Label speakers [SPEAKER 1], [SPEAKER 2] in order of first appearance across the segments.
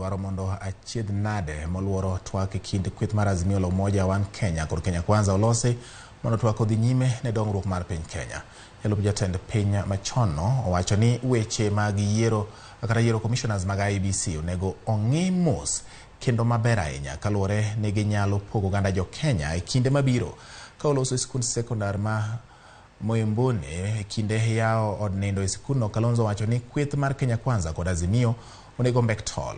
[SPEAKER 1] dwaro mondo achiedh nade moluoro twak kind kweth mar Azimio la Umoja Wan Kenya kod Kenya Kwanza olosi mondo twak odhi nyime ne dongruok mar piny Kenya. Jalup jatend piny machono owacho ni weche mag yiero commissioners mag IEBC onego ong'i mos kendo maber ahinya kaluwore ni ginyalo pogo oganda jo Kenya e kinde mabiro ka oloso skund sekondar ma Moyembone kinde yao od nindo e skundno. Kalonzo wacho ni kweth mar Kenya Kwanza kod Azimio onego mbek tol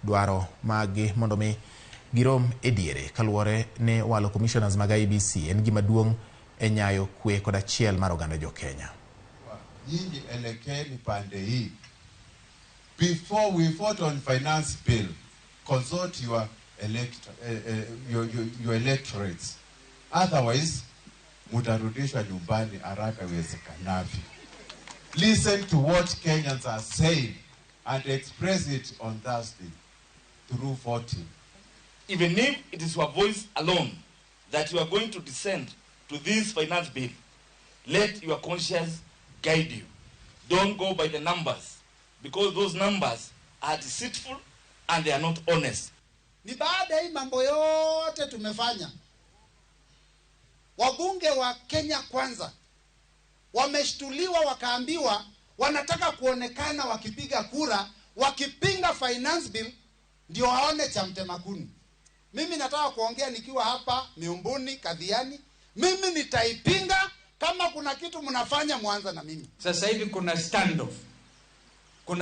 [SPEAKER 1] dwaro magi mondo mi girom e diere kaluwore ni walo commissioners mag IEBC en gima duong' e nyayo kwe kod achiel mar oganda jo Kenya.
[SPEAKER 2] Nyingi elekeni pande hii. Before we vote on finance bill, consult your electorates. Otherwise, mutarudishwa nyumbani haraka iwezekanavyo. Listen to what Kenyans are saying and express it on Thursday through voting.
[SPEAKER 3] Even if it is your voice alone that you are going to descend to this finance bill, let your conscience guide you. Don't go by the numbers, because those numbers are deceitful and they are not honest.
[SPEAKER 4] Ni baada hii mambo yote tumefanya, wabunge wa Kenya Kwanza wameshtuliwa wakaambiwa wanataka kuonekana wakipiga kura wakipinga finance bill ndio waone cha mtemakuni. Mimi nataka kuongea nikiwa hapa Miumbuni Kadhiani, mimi nitaipinga. Kama kuna kitu mnafanya mwanza na mimi.
[SPEAKER 5] Sasa hivi kuna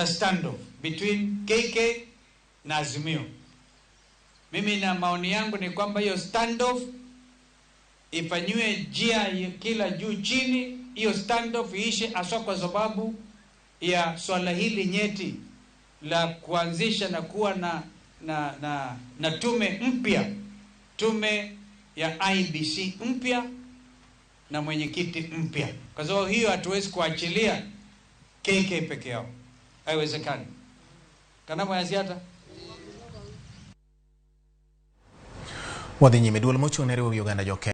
[SPEAKER 5] standoff between KK na Azimio. Mimi na maoni yangu ni kwamba hiyo standoff ifanywe jia kila juu chini. Hiyo standoff iishe, aswa kwa sababu ya swala hili nyeti la kuanzisha na kuwa na tume mpya, tume ya IEBC mpya na mwenyekiti mpya. Kwa sababu hiyo hatuwezi kuachilia KK peke yao, haiwezekani. Kana mwaziata
[SPEAKER 1] wadhi nyime duol mochung' ne riwo Uganda jo Kenya